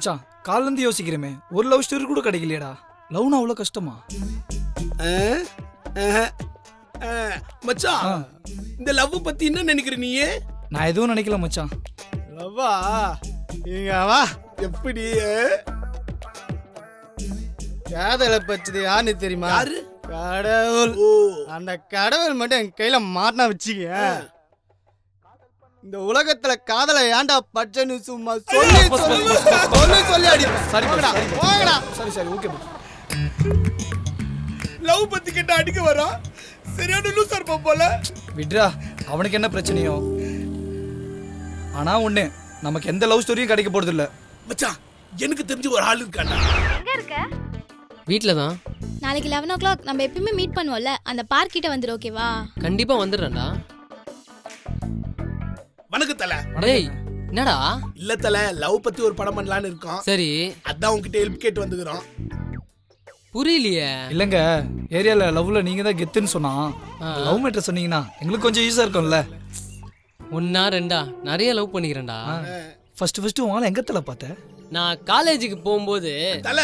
மச்சான் கால்ல இருந்து யோசிக்கிறேமே ஒரு லவ் ஸ்டோரி கூட கிடைக்கலையடா. லவ்னா அவ்வளவு கஷ்டமா? மச்சான் இந்த லவ் பத்தி என்ன நினைக்கிற நீ? நான் எதுவும் நினைக்கல மச்சான். லவ்வா இங்க வா. எப்படி காதலை பச்சது யாருன்னு தெரியுமா? யாரு? கடவுள். அந்த கடவுள் மட்டும் என் கையில மாட்டினா வச்சுக்க, இந்த உலகத்துல காதலை ஏன்டா பச்சைன்னு சும்மா சொல்லி சொல்லி அடிப்பேன். சரி போங்கடா. சரி ஓகே. லவ் பத்தி கேட்ட அடிக்க வரா? சரியான லூசர் போல. விட்ரா, அவனுக்கு என்ன பிரச்சனையோ. ஆனா ஒண்ணு, நமக்கு எந்த லவ் ஸ்டோரியும் கிடைக்க போறது இல்ல. மச்சான் எனக்கு தெரிஞ்ச ஒரு ஆள் இருக்காண்டா. எங்க இருக்க? வீட்ல தான். நாளைக்கு 11 o'clock நம்ம எப்பயுமே மீட் பண்ணுவோம்ல, அந்த பார்க் கிட்ட வந்துரு. ஓகேவா? கண்டிப்பா வந்துடுறேன்டா. வணக்கம் தல. டேய் என்னடா? இல்ல தல, லவ் பத்தி ஒரு படம் பண்ணலான்னு இருக்கோம். சரி, அதான் உன்கிட்ட ஹெல்ப் கேட்டு வந்துக்கிறோம். புரியலையே. இல்லங்க, ஏரியால லவ்ல நீங்க தான் கெத்துன்னு சொன்னா, லவ் மேட்டர் சொன்னீங்கன்னா எங்களுக்கு கொஞ்சம் ஈஸியா இருக்கும்ல. ஒன்னா ரெண்டா நிறைய லவ் பண்ணிக்கிறேன்டா. ஃபர்ஸ்ட் உங்களை எங்க தல பார்த்த? நான் காலேஜுக்கு போகும்போது தல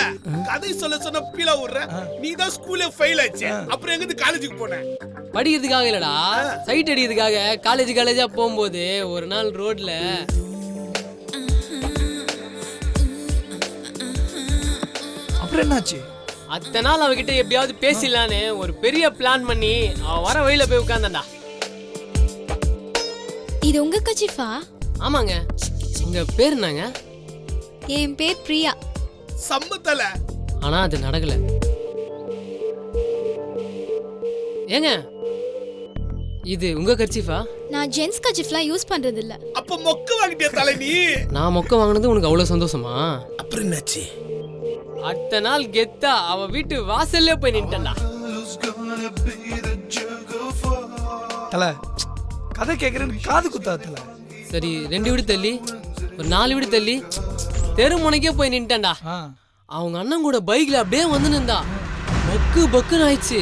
கதை சொல்ல பீலா விடுற. நீ தான் ஸ்கூல்ல ஃபெயில் ஆச்சு, அப்புறம் எங்க காலேஜுக்கு போன? படிக்கிறதுக்காக இல்லடா, சைட் அடிக்கிறதுக்காக காலேஜா போகும்போது ஒரு நாள் ரோட்ல அப்புறம் என்னாச்சு? அத்தனை நாள் அவகிட்ட எப்படியாவது பேசிடலான்னு ஒரு பெரிய பிளான் பண்ணி அவ வர வழியில போய் உட்கார்ந்தா. இது உங்க கச்சிஃபா? ஆமாங்க. உங்க பேர் என்னங்க? என் பேர் பிரியா. சம்மதல. ஆனா அது நடக்கல. ஏங்க இது உங்க கர்ச்சீஃபா? நான் ஜென்ஸ் கச்சிஃப்லாம் யூஸ் பண்றது இல்ல. அப்ப மொக்க வாங்கிட்டே தல நீ. நான் மொக்க வாங்கினது உனக்கு அவ்வளவு சந்தோஷமா? அப்புறம் என்னாச்சு? அடுத்த நாள் கெத்தா அவ வீட்டு வாசல்ல போய் நின்ட்டா. தல கதை கேக்குறேன்னு காது குத்தா தல. சரி 2 வீடு தள்ளி ஒரு 4 வீடு தள்ளி தெரு முனைக்கே போய் நின்ட்டா. அவங்க அண்ணன் கூட பைக்ல அப்படியே வந்து நின்றா. பக்குன்னு ஆயிடுச்சு.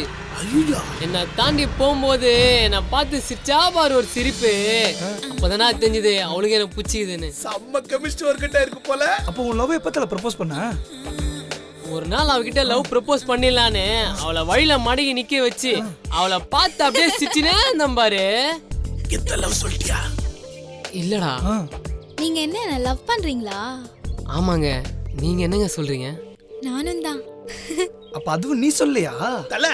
என்ன தாண்டி போகும்போது என்ன பார்த்து சிரிச்சா பாரு ஒரு சிரிப்பு. அப்பதானே தெரிஞ்சது அவளுக்கு என்ன புச்சிக்குதுன்னு. செம்ம கெமிஸ்ட்ரி ஒர்க்கிட்ட இருக்கு போல. அப்போ உன் லவ் எப்ப தல ப்ரப்போஸ் பண்ண? ஒரு நாள் அவகிட்ட லவ் ப்ரப்போஸ் பண்ணிடலான்னு அவளை வழியில மடங்கி நிக்க வச்சு அவளை பார்த்து அப்படியே சிரிச்சுனே இருந்தேன் பாரு. எத்த லவ் சொல்லிட்டியா? இல்லடா. நீங்க என்ன லவ் பண்றீங்களா? ஆமாங்க. நீங்க என்னங்க சொல்றீங்க? நானும் தான். அப்ப அதுவும் நீ சொல்லியா? தல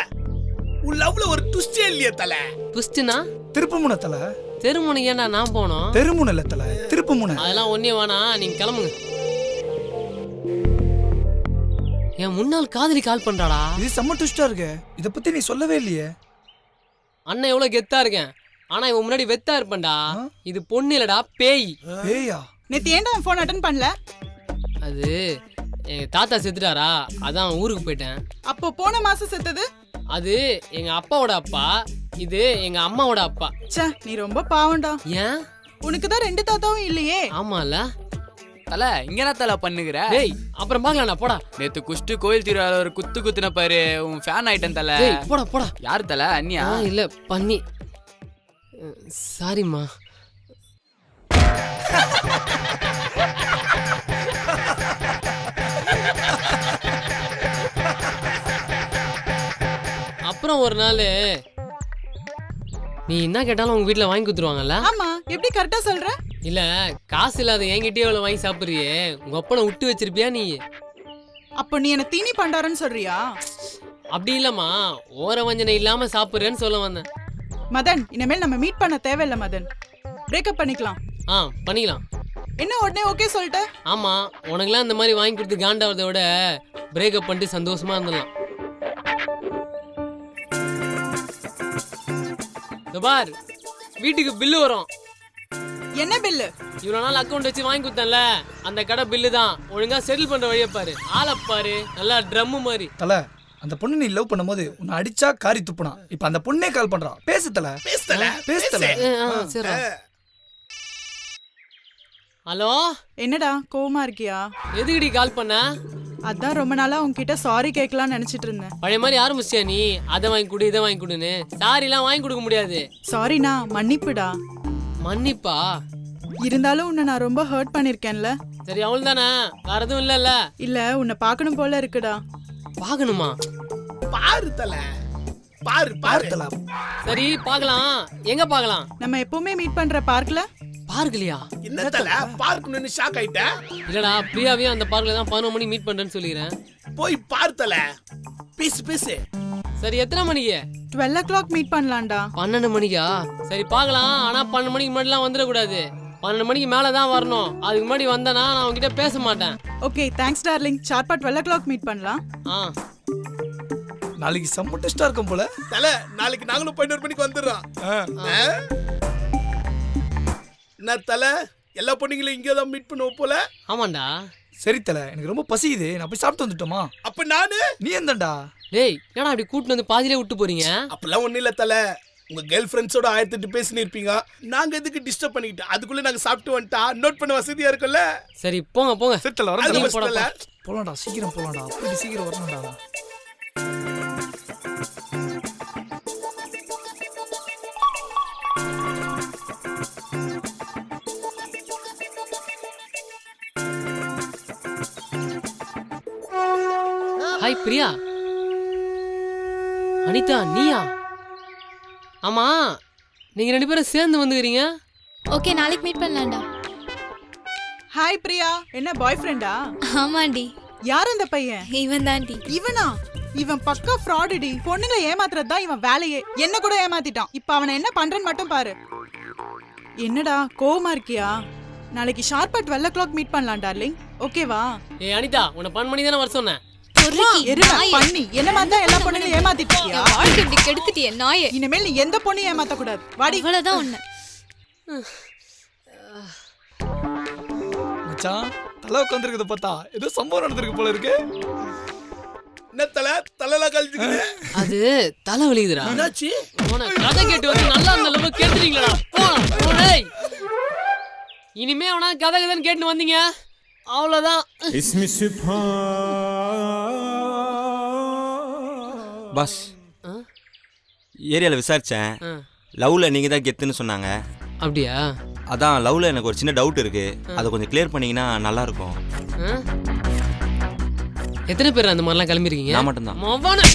உன் லவ்ல ஒரு ட்விஸ்டே இல்லையா தல? ட்விஸ்ட்னா? திருப்புமுனை தல. தெருமுனைக்கு ஏன்டா நான் போனோம்? தெருமுனை இல்ல தல, திருப்புமுனை. அதெல்லாம் ஒன்னே வேணா, நீங்க கிளம்புங்க. என் முன்னாள் காதலி கால் பண்றாடா. இது செம்ம ட்விஸ்டா இருக்கு. இத பத்தி நீ சொல்லவே இல்லையே. அண்ணன் எவ்வளவு கெத்தா இருக்கேன், ஆனா இவன் முன்னாடி வெத்தா இருப்பேன்டா. இது பொண்ணு இல்லடா, பேய். ஏயா நேத்து ஏன்டா ஃபோன் அட்டெண்ட் பண்ணல? அது எங்க தாத்தா செத்துட்டாரா, அதான் ஊருக்கு போயிட்டேன். அப்போ போன மாசம் செத்தது? அது எங்க அப்பாவோட அப்பா, இது எங்க அம்மாவோட அப்பா. ச்சே, நீ ரொம்ப பாவம்டா. ஏன்? உனக்கு தான் 2 தாத்தாவும் இல்லையே. ஆமால. தல இங்க என்ன தல பண்ணுகிற? டேய் அப்புறம் பாக்கலாம்டா, போடா. நேத்து குஷ்டு கோயில் திருவிழால ஒரு குத்துன பாரு, உன் ஃபேன் ஆயிட்டன் தல. டேய் போடா. யாரு தல? அண்ணியா? இல்ல பண்ணி. சாரிம்மா. அப்புறம் ஒரு நாள் நீ என்ன கேட்டாலும் உங்க வீட்டுல வாங்கி கொடுத்துருவாங்கல்ல? ஆமா, எப்படி கரெக்டா சொல்ற? இல்ல காசு இல்லாத என்கிட்டயே அவ்வளவு வாங்கி சாப்பிடுறியே, உங்க அப்பனை விட்டு வச்சிருப்பியா நீ? அப்போ நீ என்ன தீனி பண்டாரன்னு சொல்றியா? அப்படி இல்லம்மா, ஓர வஞ்சனை இல்லாம சாப்பிடுறேன்னு சொல்ல வந்தேன். மதன், இனிமேல் நம்ம மீட் பண்ண தேவையில்ல மதன். பிரேக்கப் பண்ணிக்கலாம். பண்ணிக்கலாம். என்ன உடனே ஓகே சொல்லிட்ட? ஆமா, உனக்குலாம் இந்த மாதிரி வாங்கி கொடுத்து காண்டாவதை விட பிரேக்கப் பண்ணிட்டு சந்தோஷமா இருந்துடலாம். பார், வீட்டுக்கு பில்லு வரும். என்ன பில்லு? இவ்வளவு நாள் அக்கௌண்ட் வச்சு வாங்கி கொடுத்தேன்ல, அந்த கடை பில்லு தான். ஒழுங்கா செட்டில் பண்ற வழியை பாரு. ஆளை பாரு, நல்லா ட்ரம் மாதிரி. தல அந்த பொண்ணு நீ லவ் பண்ணும்போது உன்னை அடிச்சா காரி துப்புனா, இப்ப அந்த பொண்ணே கால் பண்றா. பேசு தல. பேசு தல. சரி. ஹலோ, என்னடா கோவமா இருக்கியா? எதுக்குடி கால் பண்ண? அதான் ரொம்ப நாளா உன்கிட்ட சாரி கேட்கலாம்னு நினைச்சிட்டு இருந்தேன். பழைய மாதிரி ஆரம்பிச்சியா நீ? அதை வாங்கி கொடு, இதை வாங்கி கொடுன்னு. சாரி எல்லாம் வாங்கி கொடுக்க முடியாது. சாரிண்ணா, மன்னிப்புடா. மன்னிப்பா? இருந்தாலும் உன்னை நான் ரொம்ப ஹர்ட் பண்ணிருக்கேன்ல. சரி அவள் தானே, வேற எதுவும் இல்லைல்ல? இல்ல உன்னை பார்க்கணும் போல இருக்குடா. பார்க்கணுமா? பாரு தல, பாரு பாரு தல. சரி பார்க்கலாம். எங்க பார்க்கலாம்? நம்ம எப்பவுமே மீட் பண்ற பார்க்ல. பார்க்கலையா? என்ன தல பார்க்கணும்னு ஷாக் ஆயிட்ட? இல்லடா, பிரியாவையும் அந்த பார்க்ல தான் 11 மணிக்கு மீட் பண்றேன்னு சொல்லிக்கிறேன். போய் பாரு தல, பேசு பேசு. சரி எத்தனை மணிக்கு? 12 o'clock மீட் பண்ணலாம்டா. 12 மணிக்கா? சரி பார்க்கலாம். ஆனா 12 மணிக்கு முன்னாடிலாம் வந்துடக்கூடாது. 12 மணிக்கு மேல தான் வரணும். அதுக்கு முன்னாடி வந்தனா நான் உன்கிட்ட பேச மாட்டேன். Okay thanks darling. ஷார்ப்பா 12 o'clock மீட் பண்ணலாம். நாளைக்கு செம்ம டெஸ்டா இருக்கும் போல. தல நாளைக்கு நாங்களும் 11 மணிக்கு வந்துடுறோம். என்ன தல, எல்லா பொண்ணுங்களும் இங்கே தான் மீட் பண்ணுவோம் போல. ஆமாண்டா. சரி தல, எனக்கு ரொம்ப பசிக்குது, நான் போய் சாப்பிட்டு வந்துட்டோமா? அப்ப நானு நீ எந்தண்டா? டேய் என்னடா அப்படி கூட்டிட்டு வந்து பாதியிலே விட்டு போறீங்க? அப்பெல்லாம் ஒண்ணும் இல்ல தல, உங்க கேர்ள் ஃப்ரெண்ட்ஸோட 1008 பேசினு இருப்பீங்க. நாங்க எதுக்கு டிஸ்டர்ப் பண்ணிக்கிட்டு, அதுக்குள்ள நாங்க சாப்பிட்டு வந்துட்டா நோட் பண்ண வசதியா இருக்கும்ல. சரி போங்க போங்க. சரி தல, அது வரேன். best தல. போலாம்டா, சீக்கிரம் போலாம்டா. அப்படி சீக்கிரம் வரணும்டா. ஹாய் பிரியா. அனிதா நீயா? ஆமா நீங்க 2 பேரும் சேர்ந்து வந்துக்கிறீங்க. ஓகே நாளைக்கு மீட் பண்ணலாம்டா. ஹாய் பிரியா. என்ன பாய் ஃப்ரெண்டா? ஆமாண்டி. யார் அந்த பையன்? இவன் தாண்டி. இவனா? இவன் பக்கா ஃப்ராடுடி. பொண்ணுங்களை ஏமாத்துறது தான் இவன் வேலையே. என்ன கூட ஏமாத்திட்டான். இப்ப அவனை என்ன பண்றேன்னு மட்டும் பாரு. என்னடா கோவமா இருக்கியா? நாளைக்கு ஷார்ப்பா 12 o'clock மீட் பண்ணலாம் டார்லிங். ஓகேவா? ஏய் அனிதா, உன்னை 12 மணி தானே வர சொன்னேன். பண்ணி என்ன மாதிரி தான் எல்லா பொண்ணுங்களும் ஏமாத்திட்டு இருக்கியா? வாழ்க்கை இப்படி கெடுத்துட்டியே நாயே. இனிமேல் நீ எந்த பொண்ணையும் ஏமாத்த கூடாது. வாடி. இவ்வளவுதான் ஒண்ணு. மச்சான், தலை உட்காந்துருக்குது பார்த்தா ஏதோ சம்பவம் நடந்திருக்கு போல இருக்கு. என்ன தல, தலைலாம் கழிச்சுக்குது. அது தலை வலிக்குதுடா. என்னாச்சு? போன கதை கேட்டு வந்து நல்லா இருந்த அளவு கேட்டுறீங்களா? போடேய். இனிமே அவனா கதை கதைன்னு கேட்டு வந்தீங்க அவ்வளவுதான். பாஸ், ஏரியாவில் விசாரித்தேன். லவ்வில் நீங்கள் தான் கெத்துன்னு சொன்னாங்க. அப்படியா? அதான் லவ்வில் எனக்கு ஒரு சின்ன டவுட் இருக்குது, அதை கொஞ்சம் கிளியர் பண்ணிங்கன்னா நல்லாயிருக்கும். எத்தனை பேர் அந்த மாதிரிலாம் கிளம்பிருக்கீங்க? நான் மட்டும்தான். மவனே